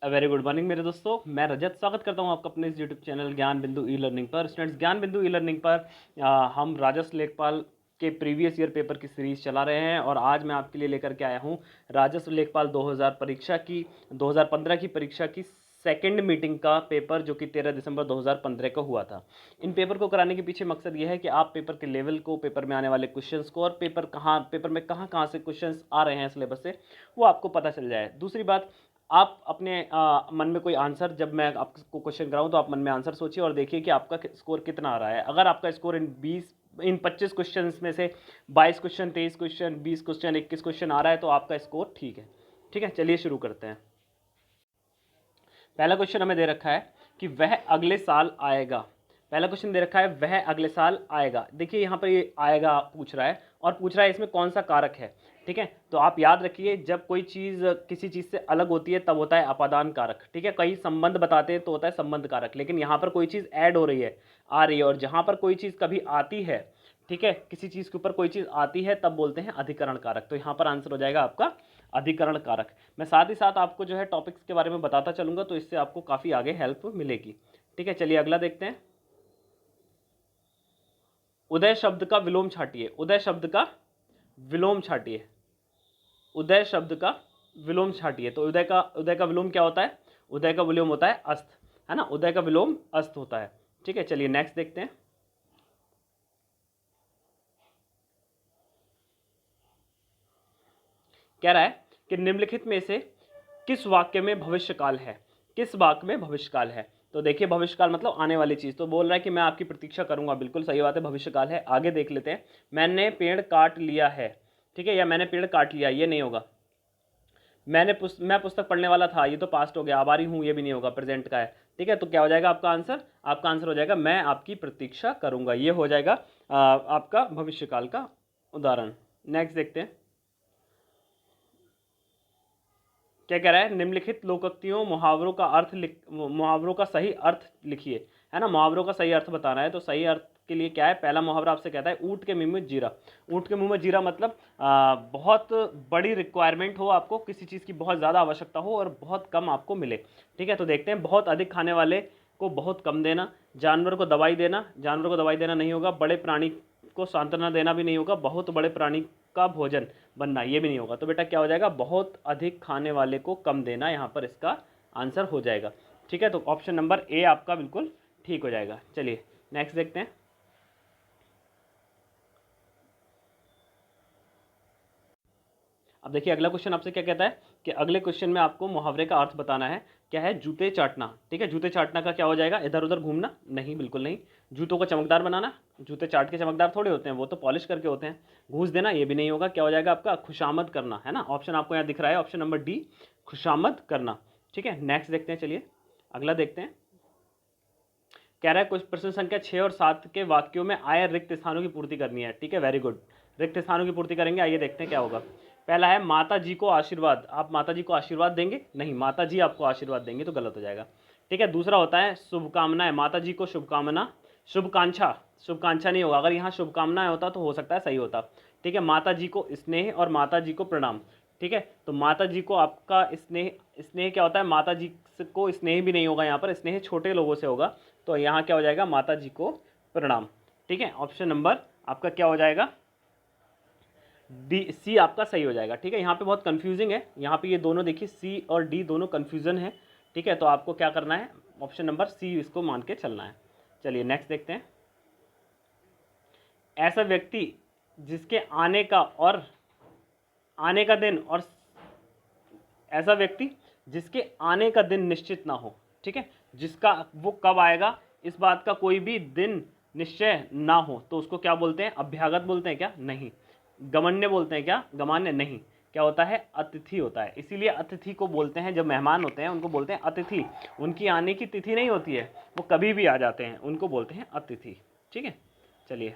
Very good morning मेरे दोस्तों, मैं रजत स्वागत करता हूं आपका अपने इस यूट्यूब चैनल ज्ञान बिंदु ई लर्निंग पर। स्टूडेंट्स, ज्ञान बिंदु ई लर्निंग पर हम राजस्व लेखपाल के प्रीवियस ईयर पेपर की सीरीज चला रहे हैं और आज मैं आपके लिए लेकर के आया हूं राजस्व लेखपाल 2015 की परीक्षा की सेकंड मीटिंग का पेपर, जो कि 13 दिसंबर 2015 को हुआ था। इन पेपर को कराने के पीछे मकसद ये है कि आप पेपर के लेवल को, पेपर में आने वाले क्वेश्चंस को और पेपर में कहाँ से क्वेश्चंस आ रहे हैं सिलेबस से, वो आपको पता चल जाए। दूसरी बात, आप अपने मन में कोई आंसर, जब मैं आपको क्वेश्चन कराऊं तो आप मन में आंसर सोचिए और देखिए कि आपका स्कोर कितना आ रहा है। अगर आपका स्कोर इन 25 क्वेश्चन में से 22 क्वेश्चन, 23 क्वेश्चन, 20 क्वेश्चन, 21 क्वेश्चन आ रहा है तो आपका स्कोर ठीक है। ठीक है, चलिए शुरू करते हैं। पहला क्वेश्चन हमें दे रखा है कि वह अगले साल आएगा। पहला क्वेश्चन दे रखा है वह अगले साल आएगा। देखिए यहाँ पर ये आएगा पूछ रहा है और पूछ रहा है इसमें कौन सा कारक है। ठीक है, तो आप याद रखिए, जब कोई चीज़ किसी चीज़ से अलग होती है तब होता है अपादान कारक। ठीक है, कई संबंध बताते हैं तो होता है संबंध कारक, लेकिन यहाँ पर कोई चीज़ ऐड हो रही है, आ रही है, और जहाँ पर कोई चीज़ कभी आती है, ठीक है, किसी चीज़ के ऊपर कोई चीज़ आती है तब बोलते हैं अधिकरण कारक। तो यहाँ पर आंसर हो जाएगा आपका अधिकरण कारक। मैं साथ ही साथ आपको जो है टॉपिक्स के बारे में बताता चलूंगा, तो इससे आपको काफ़ी आगे हेल्प मिलेगी। ठीक है, चलिए अगला देखते हैं। उदय शब्द का विलोम छाटिए। उदय शब्द का विलोम छाटिए। उदय शब्द का विलोम छाटिए। तो उदय का विलोम क्या होता है? उदय का विलोम होता है अस्त, है ना। उदय का विलोम अस्त होता है। ठीक है, चलिए नेक्स्ट देखते हैं। कह रहा है कि निम्नलिखित में से किस वाक्य में भविष्यकाल है? किस वाक्य में भविष्यकाल है? तो देखिए, भविष्यकाल मतलब आने वाली चीज। तो बोल रहा है कि मैं आपकी प्रतीक्षा करूंगा। बिल्कुल सही बात है, भविष्यकाल है। आगे देख लेते हैं। मैंने पेड़ काट लिया है, ठीक है, या मैंने पेड़ काट लिया, ये नहीं होगा। मैं पुस्तक पढ़ने वाला था, ये तो पास्ट हो गया। आभारी हूं, ये भी नहीं होगा, प्रेजेंट का है। ठीक है, तो क्या हो जाएगा आपका आंसर? आपका आंसर हो जाएगा मैं आपकी प्रतीक्षा करूंगा। ये हो जाएगा आपका भविष्यकाल का उदाहरण। नेक्स्ट देखते हैं क्या कह रहा है। निम्नलिखित लोकोक्तियों मुहावरों का सही अर्थ लिखिए, है ना। मुहावरों का सही अर्थ बताना है, तो सही अर्थ के लिए क्या है? पहला मुहावरा आपसे कहता है ऊंट के मुंह में जीरा। ऊंट के मुंह में जीरा मतलब बहुत बड़ी रिक्वायरमेंट हो, आपको किसी चीज़ की बहुत ज़्यादा आवश्यकता हो और बहुत कम आपको मिले। ठीक है, तो देखते हैं। बहुत अधिक खाने वाले को बहुत कम देना, जानवर को दवाई देना, जानवर को दवाई देना नहीं होगा, बड़े प्राणी को सांत्वना देना भी नहीं होगा, बहुत बड़े प्राणी का भोजन बनना, ये भी नहीं होगा। तो बेटा क्या हो जाएगा? बहुत अधिक खाने वाले को कम देना, यहाँ पर इसका आंसर हो जाएगा। ठीक है, तो ऑप्शन नंबर ए आपका बिल्कुल ठीक हो जाएगा। चलिए नेक्स्ट देखते हैं। अब देखिए अगला क्वेश्चन आपसे क्या कहता है कि अगले क्वेश्चन में आपको मुहावरे का अर्थ बताना है। क्या है? जूते चाटना। ठीक है, जूते चाटना का क्या हो जाएगा? इधर उधर घूमना? नहीं, बिल्कुल नहीं। जूतों को चमकदार बनाना? जूते चाट के चमकदार थोड़े होते हैं, वो तो पॉलिश करके होते हैं। घूस देना? ये भी नहीं होगा। क्या हो जाएगा आपका? खुशामद करना, है ना। ऑप्शन आपको यहाँ दिख रहा है, ऑप्शन नंबर डी, खुशामद करना। ठीक है, नेक्स्ट देखते हैं। चलिए अगला देखते हैं। कह रहा है कुछ प्रश्न संख्या 6 और 7 के वाक्यों में आए रिक्त स्थानों की पूर्ति करनी है। ठीक है, वेरी गुड। रिक्त स्थानों की पूर्ति करेंगे। आइए देखते हैं क्या होगा। पहला है माता जी को आशीर्वाद। आप माता जी को आशीर्वाद देंगे? नहीं, माता जी आपको आशीर्वाद देंगे, तो गलत हो जाएगा। ठीक है, दूसरा होता है शुभकामनाएं। माता जी को शुभकामना, शुभकांक्षा, शुभकांक्षा नहीं होगा। अगर यहाँ शुभकामनाएं होता तो हो सकता है सही होता। ठीक है, माता जी को स्नेह और माता जी को प्रणाम। ठीक है, तो माता जी को आपका स्नेह, स्नेह क्या होता है? माता जी को स्नेह भी नहीं होगा, यहाँ पर स्नेह छोटे लोगों से होगा, तो यहाँ क्या हो जाएगा? माता जी को प्रणाम। ठीक है, ऑप्शन नंबर आपका क्या हो जाएगा? डी, सी आपका सही हो जाएगा। ठीक है, यहाँ पे बहुत कंफ्यूजिंग है, यहाँ पे ये दोनों देखिए सी और डी दोनों कंफ्यूजन है। ठीक है, तो आपको क्या करना है? ऑप्शन नंबर सी इसको मान के चलना है। चलिए नेक्स्ट देखते हैं। ऐसा व्यक्ति जिसके आने का दिन और ऐसा व्यक्ति जिसके आने का दिन निश्चित ना हो। ठीक है, जिसका वो कब आएगा इस बात का कोई भी दिन निश्चय ना हो, तो उसको क्या बोलते हैं? अभ्यागत बोलते हैं क्या? नहीं। गमन्य बोलते हैं क्या? गमान्य नहीं। क्या होता है? अतिथि होता है। इसीलिए अतिथि को बोलते हैं, जब मेहमान होते हैं उनको बोलते हैं अतिथि। उनकी आने की तिथि नहीं होती है, वो कभी भी आ जाते हैं, उनको बोलते हैं अतिथि। ठीक है, चलिए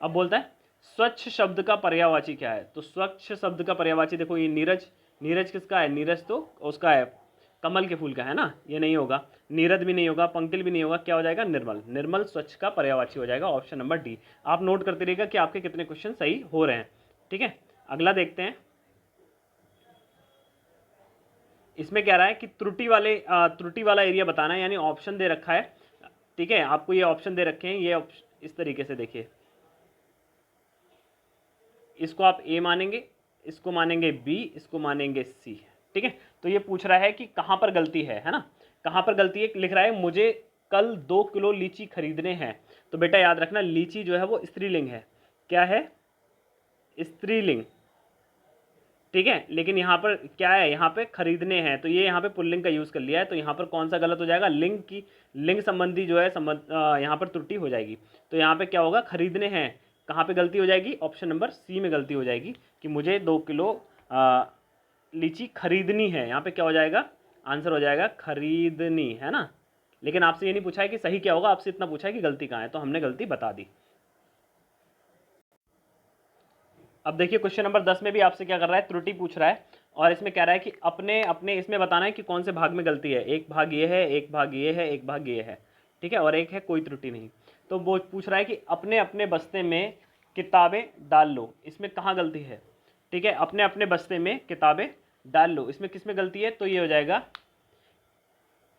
अब बोलता है स्वच्छ शब्द का पर्यायवाची क्या है? तो स्वच्छ शब्द का पर्यायवाची देखो, ये नीरज, नीरज किसका है? नीरज तो उसका है, कमल के फूल का, है ना। ये नहीं होगा। नीरद भी नहीं होगा, पंकिल भी नहीं होगा। क्या हो जाएगा? निर्मल। निर्मल स्वच्छ का पर्यायवाची हो जाएगा, ऑप्शन नंबर डी। आप नोट करते रहिएगा कि आपके कितने क्वेश्चन सही हो रहे हैं। ठीक है, अगला देखते हैं। इसमें कह रहा है कि त्रुटि वाला एरिया बताना है, यानी ऑप्शन दे रखा है, ठीक है। आपको ये ऑप्शन दे रखे हैं, ये ऑप्शन इस तरीके से देखिए, इसको आप ए मानेंगे, इसको मानेंगे बी, इसको मानेंगे सी, ठीक है। तो ये पूछ रहा है कि कहाँ पर गलती है ना, कहाँ पर गलती है। लिख रहा है मुझे कल 2 किलो लीची खरीदने हैं। तो बेटा याद रखना, लीची जो है वो स्त्रीलिंग है, क्या है, स्त्रीलिंग, ठीक है। लेकिन यहाँ पर क्या है, यहाँ पे खरीदने हैं, तो ये यहाँ पे पुल्लिंग का यूज़ कर लिया है, तो यहाँ पर कौन सा गलत हो जाएगा, लिंग संबंधी जो है यहाँ पर त्रुटि हो जाएगी। तो यहाँ पे क्या होगा, खरीदने हैं, कहाँ पे गलती हो जाएगी, ऑप्शन नंबर सी में गलती हो जाएगी कि मुझे 2 किलो लीची खरीदनी है। यहाँ पे क्या हो जाएगा, आंसर हो जाएगा खरीदनी, है ना। लेकिन आपसे ये नहीं पूछा है कि सही क्या होगा, आपसे इतना पूछा है कि गलती कहाँ है, तो हमने गलती बता दी। अब देखिए क्वेश्चन नंबर 10 में भी आपसे क्या कर रहा है, त्रुटि पूछ रहा है, और इसमें कह रहा है कि अपने अपने इसमें बताना है कि कौन से भाग में गलती है। एक भाग ये है, एक भाग ये है, एक भाग ये है, ठीक है, और एक है कोई त्रुटि नहीं। तो वो पूछ रहा है कि अपने अपने बस्ते में किताबें डाल लो, इसमें कहाँ गलती है, ठीक है। अपने अपने बस्ते में किताबें डाल लो, इसमें किस में गलती है, तो ये हो जाएगा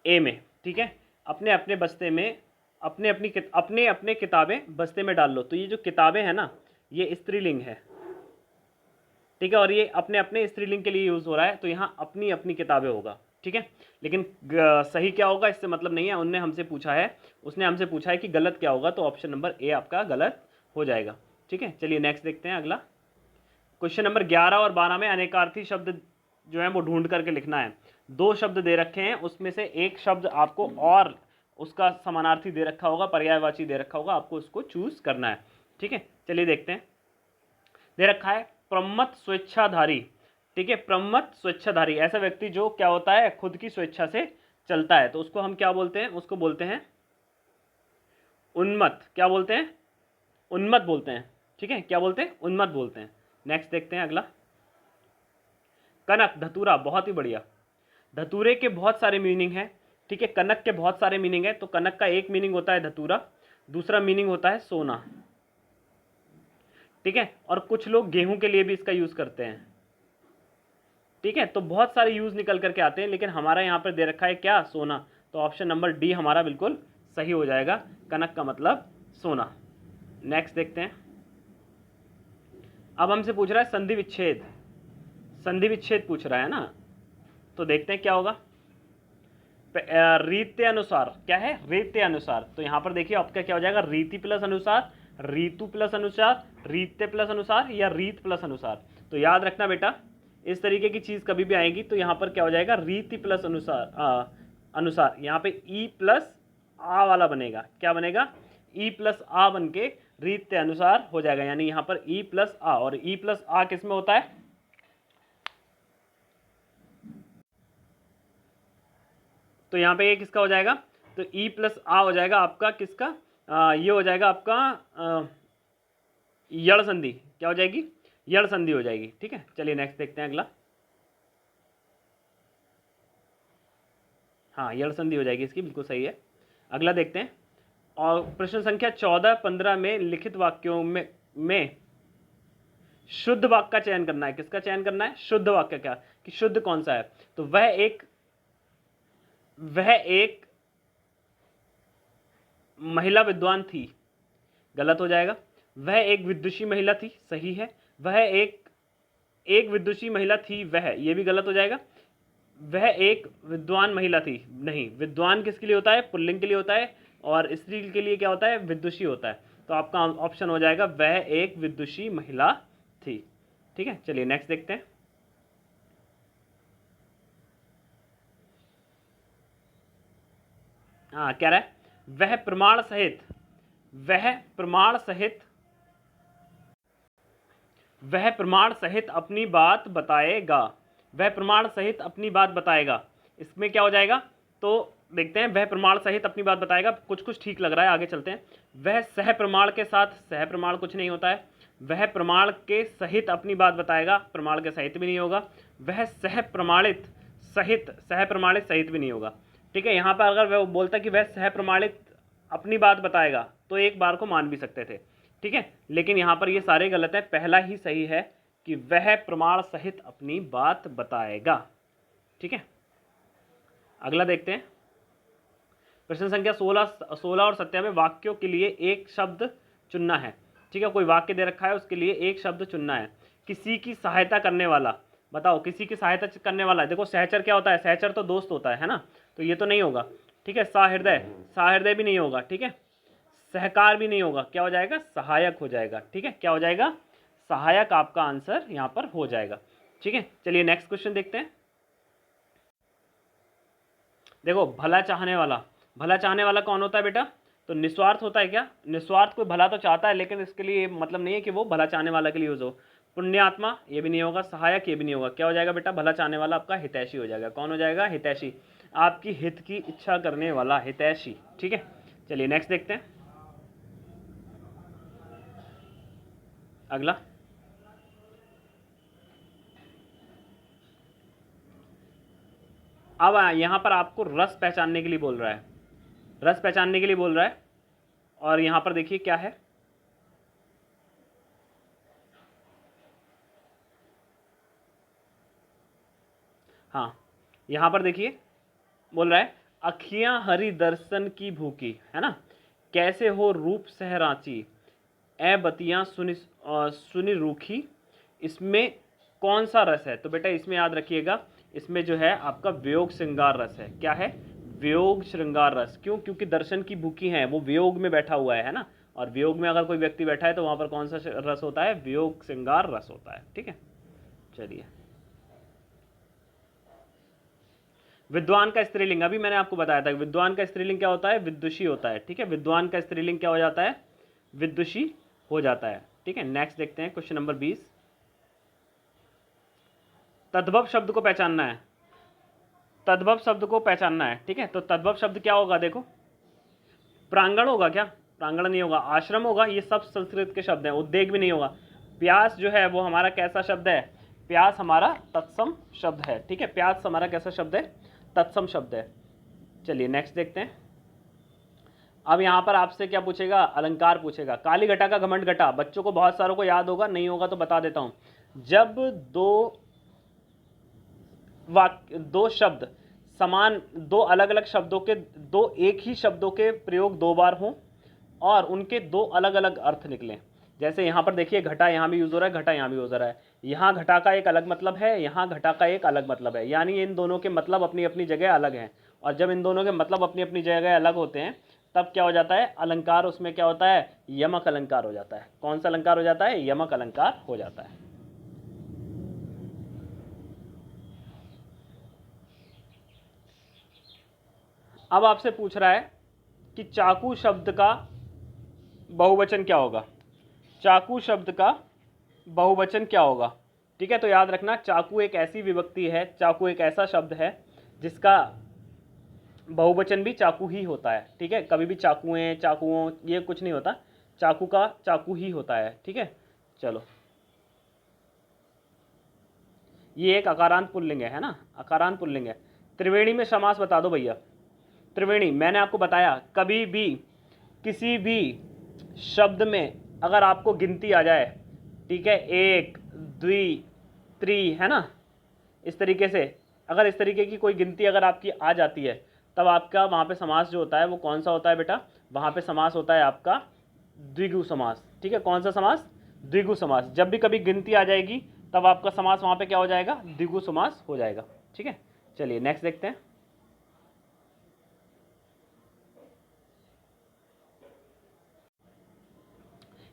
ए में, ठीक है। अपने अपने बस्ते में अपने अपने किताबें बस्ते में डाल लो, तो ये जो किताबें हैं ना, ये स्त्रीलिंग है, ठीक है, और ये अपने अपने स्त्रीलिंग के लिए यूज़ हो रहा है, तो यहाँ अपनी अपनी किताबें होगा, ठीक है। लेकिन सही क्या होगा इससे मतलब नहीं है, उसने हमसे पूछा है कि गलत क्या होगा, तो ऑप्शन नंबर ए आपका गलत हो जाएगा, ठीक है। चलिए नेक्स्ट देखते हैं अगला क्वेश्चन नंबर 11 और 12 में अनेकार्थी शब्द जो है वो ढूंढ करके लिखना है। 2 शब्द दे रखे हैं, उसमें से एक शब्द आपको और उसका समानार्थी दे रखा होगा, पर्यायवाची दे रखा होगा, आपको उसको चूज करना है, ठीक है। चलिए देखते हैं, दे रखा है प्रमत्त स्वेच्छाधारी, ठीक है। प्रमत्त स्वेच्छाधारी ऐसा व्यक्ति जो क्या होता है, खुद की स्वेच्छा से चलता है, तो उसको हम क्या बोलते हैं, उसको बोलते हैं उन्मत्त, क्या बोलते हैं, उन्मत्त बोलते हैं, ठीक है। क्या बोलते हैं, उन्मत्त बोलते हैं। नेक्स्ट देखते हैं अगला, कनक धतूरा, बहुत ही बढ़िया। धतूरे के बहुत सारे मीनिंग हैं, ठीक है, कनक के बहुत सारे मीनिंग है। तो कनक का एक मीनिंग होता है धतूरा, दूसरा मीनिंग होता है सोना, ठीक है। और कुछ लोग गेहूं के लिए भी इसका यूज करते हैं, ठीक है। तो बहुत सारे यूज निकल करके आते हैं, लेकिन हमारा यहाँ पर दे रखा है क्या, सोना, तो ऑप्शन नंबर डी हमारा बिल्कुल सही हो जाएगा, कनक का मतलब सोना। नेक्स्ट देखते हैं, अब हमसे पूछ रहा है संधि विच्छेद, संधि विच्छेद पूछ रहा है ना, तो देखते हैं क्या होगा। रीत्य अनुसार, क्या है, रीत्य अनुसार, तो यहाँ पर देखिए आपका क्या हो जाएगा, रीति प्लस अनुसार, रीतु प्लस अनुसार, रीत्य प्लस अनुसार, या रीत प्लस अनुसार। तो याद रखना बेटा, इस तरीके की चीज कभी भी आएगी तो यहाँ पर क्या हो जाएगा, रीति प्लस अनुसार, अनुसार यहाँ पे ई प्लस आ वाला बनेगा, क्या बनेगा, ई प्लस आ बन के रीत्य अनुसार हो जाएगा, यानी यहाँ पर ई प्लस आ, और ई प्लस आ किस में होता है, तो यहाँ पे ये किसका हो जाएगा, तो ई प्लस आ हो जाएगा आपका किसका, ये हो जाएगा आपका यड़ संधि, क्या हो जाएगी, यड़ संधि हो जाएगी, ठीक है। चलिए नेक्स्ट देखते हैं अगला, हाँ यड़ संधि हो जाएगी इसकी, बिल्कुल सही है। अगला देखते हैं, और प्रश्न संख्या 14-15 में लिखित वाक्यों में शुद्ध वाक्य का चयन करना है, किसका चयन करना है, शुद्ध वाक्य, क्या कि शुद्ध कौन सा है, तो वह एक महिला विद्वान थी, गलत हो जाएगा। वह एक विदुषी महिला थी, सही है। वह एक विदुषी महिला थी, वह, ये भी गलत हो जाएगा। वह एक विद्वान महिला थी, नहीं, विद्वान किसके लिए होता है, पुल्लिंग के लिए होता है, और स्त्री के लिए क्या होता है, विदुषी होता है। तो आपका ऑप्शन हो जाएगा वह एक विदुषी महिला थी, ठीक है। चलिए नेक्स्ट देखते हैं, हाँ क्या रहा है, वह प्रमाण सहित, वह प्रमाण सहित, वह प्रमाण सहित अपनी बात बताएगा, वह प्रमाण सहित अपनी बात बताएगा, इसमें क्या हो जाएगा, तो देखते हैं, वह प्रमाण सहित अपनी बात बताएगा, कुछ कुछ ठीक लग रहा है, आगे चलते हैं। वह सह प्रमाण के साथ, सह प्रमाण कुछ नहीं होता है, वह प्रमाण के सहित अपनी बात बताएगा, प्रमाण के सहित भी नहीं होगा। वह सह प्रमाणित सहित, सह प्रमाणित सहित भी नहीं होगा, ठीक है। यहाँ पर अगर वह बोलता कि वह सह प्रमाणित अपनी बात बताएगा, तो एक बार को मान भी सकते थे, ठीक है। लेकिन यहाँ पर ये सारे गलत है, पहला ही सही है कि वह प्रमाण सहित अपनी बात बताएगा, ठीक है। अगला देखते हैं, प्रश्न संख्या 16 और 17 में वाक्यों के लिए एक शब्द चुनना है। ठीक है, कोई वाक्य दे रखा है, उसके लिए एक शब्द चुनना है। किसी की सहायता करने वाला, बताओ किसी की सहायता करने वाला। देखो सहचर क्या होता है, सहचर तो दोस्त होता है ना, तो ये तो नहीं होगा। ठीक है, सहृदय, सहृदय भी नहीं होगा। ठीक है, सहकार भी नहीं होगा, क्या हो जाएगा, सहायक हो जाएगा। ठीक है, क्या हो जाएगा, सहायक आपका आंसर यहां पर हो जाएगा। ठीक है, चलिए नेक्स्ट क्वेश्चन देखते हैं। देखो भला चाहने वाला, भला चाहने वाला कौन होता है बेटा, तो निस्वार्थ होता है क्या, निस्वार्थ कोई भला तो चाहता है, लेकिन इसके लिए मतलब नहीं है कि वो भला चाहने वाला के लिए यूज हो। पुण्यात्मा ये भी नहीं होगा, सहायक ये भी नहीं होगा, क्या हो जाएगा बेटा, भला चाहने वाला आपका हितैषी हो जाएगा। कौन हो जाएगा, हितैषी, आपकी हित की इच्छा करने वाला, हितैषी। ठीक है, चलिए नेक्स्ट देखते हैं अगला। अब यहां पर आपको रस पहचानने के लिए बोल रहा है, रस पहचानने के लिए बोल रहा है, और यहां पर देखिए क्या है, हाँ यहां पर देखिए बोल रहा है, अखियां हरि दर्शन की भूखी, है ना, कैसे हो रूप सहराची, ए बतियां सुनी सुनी रूखी, इसमें कौन सा रस है। तो बेटा इसमें याद रखिएगा, इसमें जो है आपका वियोग श्रृंगार रस है। क्या है, वियोग श्रृंगार रस। क्यों, क्योंकि दर्शन की भूखी है, वो वियोग में बैठा हुआ है ना, और वियोग में अगर कोई व्यक्ति बैठा है तो वहां पर कौन सा रस होता है, वियोग श्रृंगार रस होता है। ठीक है, चलिए विद्वान का स्त्रीलिंग, अभी मैंने आपको बताया था विद्वान का स्त्रीलिंग क्या होता है, विदुषी होता है। ठीक है, विद्वान का स्त्रीलिंग क्या हो जाता है, विदुषी हो जाता है। ठीक है, नेक्स्ट देखते हैं क्वेश्चन नंबर 20, तद्भव शब्द को पहचानना है, तद्भव शब्द को पहचानना है। ठीक है, तो तद्भव शब्द क्या होगा, देखो प्रांगण होगा क्या, प्रांगण नहीं होगा, आश्रम होगा, ये सब संस्कृत के शब्द हैं। उद्वेग भी नहीं होगा। प्यास जो है वो हमारा कैसा शब्द है, प्यास हमारा तत्सम शब्द है। ठीक है, प्यास हमारा कैसा शब्द है, तत्सम शब्द है। चलिए नेक्स्ट देखते हैं। अब यहाँ पर आपसे क्या पूछेगा, अलंकार पूछेगा। काली घटा का घमंड घटा, बच्चों को बहुत सारों को याद होगा, नहीं होगा तो बता देता हूँ। जब दो शब्द समान, दो अलग अलग शब्दों के, दो एक ही शब्दों के प्रयोग दो बार हों और उनके दो अलग अलग अर्थ निकलें। जैसे यहाँ पर देखिए घटा यहाँ भी यूज हो रहा है, घटा यहाँ भी यूज हो रहा है। यहाँ घटा का एक अलग मतलब है, यहाँ घटा का एक अलग मतलब है, यानी इन दोनों के मतलब अपनी अपनी जगह अलग हैं। और जब इन दोनों के मतलब अपनी अपनी जगह अलग होते हैं तब क्या हो जाता है, अलंकार उसमें क्या होता है, यमक अलंकार हो जाता है। कौन सा अलंकार हो जाता है, यमक अलंकार हो जाता है। अब आपसे पूछ रहा है कि चाकू शब्द का बहुवचन क्या होगा, चाकू शब्द का बहुवचन क्या होगा। ठीक है, तो याद रखना चाकू एक ऐसी विभक्ति है, चाकू एक ऐसा शब्द है जिसका बहुवचन भी चाकू ही होता है। ठीक है, कभी भी चाकुएं, चाकुओं, ये कुछ नहीं होता, चाकू का चाकू ही होता है। ठीक है, चलो ये एक अकारांत पुल्लिंग है ना, अकारांत पुल्लिंग है। त्रिवेणी में समास बता दो भैया। त्रिवेणी मैंने आपको बताया, कभी भी किसी भी शब्द में अगर आपको गिनती आ जाए, ठीक है, एक द्वि त्रि, है ना, इस तरीके से अगर इस तरीके की कोई गिनती अगर आपकी आ जाती है तब आपका वहाँ पे समास जो होता है वो कौन सा होता है बेटा, वहाँ पे समास होता है आपका द्विगु समास। ठीक है, कौन सा समास, द्विगु समास। जब भी कभी गिनती आ जाएगी तब आपका समास वहाँ पे क्या हो जाएगा, द्विगु समास हो जाएगा। ठीक है, चलिए नेक्स्ट देखते हैं।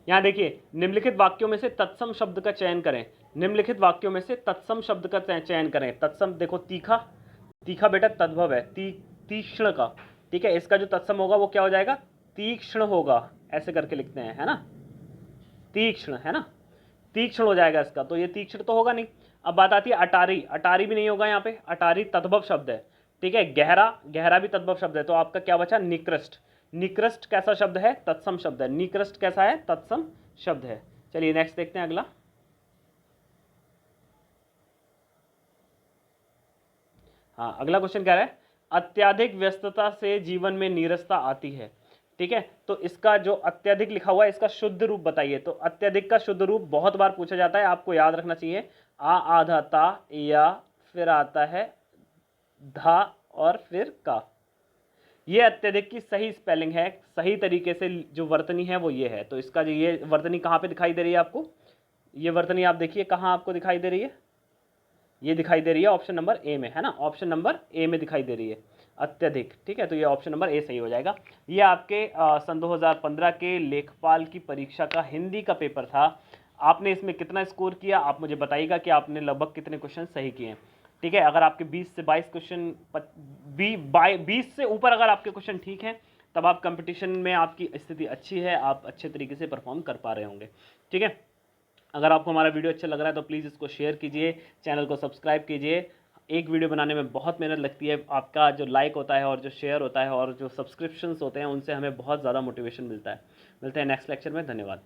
यहाँ देखिए, निम्नलिखित वाक्यों में से तत्सम शब्द का चयन करें, निम्नलिखित वाक्यों में से तत्सम शब्द का चयन करें। तत्सम देखो, तीखा, तीखा बेटा तद्भव है, तीक्ष्ण का। ठीक है, इसका जो तत्सम होगा वो क्या हो जाएगा, तीक्ष्ण होगा, ऐसे करके लिखते हैं, है ना, तीक्ष्ण, है ना, तीक्ष्ण हो जाएगा इसका, तो ये तीक्ष्ण तो होगा नहीं। अब बात आती है अटारी, अटारी भी नहीं होगा यहाँ पे, अटारी तद्भव शब्द है। ठीक है, गहरा, गहरा भी तद्भव शब्द है, तो आपका क्या बचा, निकृष्ट। निकृष्ट कैसा शब्द है, तत्सम शब्द है। निकृष्ट कैसा है, तत्सम शब्द है। चलिए नेक्स्ट देखते हैं अगला। हाँ, अगला क्वेश्चन क्या है, अत्यधिक व्यस्तता से जीवन में नीरसता आती है। ठीक है, तो इसका जो अत्यधिक लिखा हुआ है इसका शुद्ध रूप बताइए। तो अत्यधिक का शुद्ध रूप बहुत बार पूछा जाता है, आपको याद रखना चाहिए, आ आधा ता, या फिर आता है धा और फिर का। ये अत्यधिक की सही स्पेलिंग है, सही तरीके से जो वर्तनी है वो ये है। तो इसका जो ये वर्तनी कहाँ पे दिखाई दे रही है आपको, ये वर्तनी आप देखिए कहाँ आपको दिखाई दे रही है, ये दिखाई दे रही है ऑप्शन नंबर ए में, है ना, ऑप्शन नंबर ए में दिखाई दे रही है अत्यधिक। ठीक है, तो ये ऑप्शन नंबर ए सही हो जाएगा। ये आपके सन 2015 के लेखपाल की परीक्षा का हिंदी का पेपर था। आपने इसमें कितना स्कोर किया आप मुझे बताइएगा कि आपने लगभग कितने क्वेश्चन सही किए। ठीक है, अगर आपके 20 से 22 क्वेश्चन 20 से ऊपर अगर आपके क्वेश्चन ठीक हैं तब आप कंपटीशन में आपकी स्थिति अच्छी है, आप अच्छे तरीके से परफॉर्म कर पा रहे होंगे। ठीक है, अगर आपको हमारा वीडियो अच्छा लग रहा है तो प्लीज़ इसको शेयर कीजिए, चैनल को सब्सक्राइब कीजिए। एक वीडियो बनाने में बहुत मेहनत लगती है, आपका जो लाइक होता है और जो शेयर होता है और जो सब्सक्रिप्शंस होते हैं उनसे हमें बहुत ज़्यादा मोटिवेशन मिलता है। मिलते हैं नेक्स्ट लेक्चर में, धन्यवाद।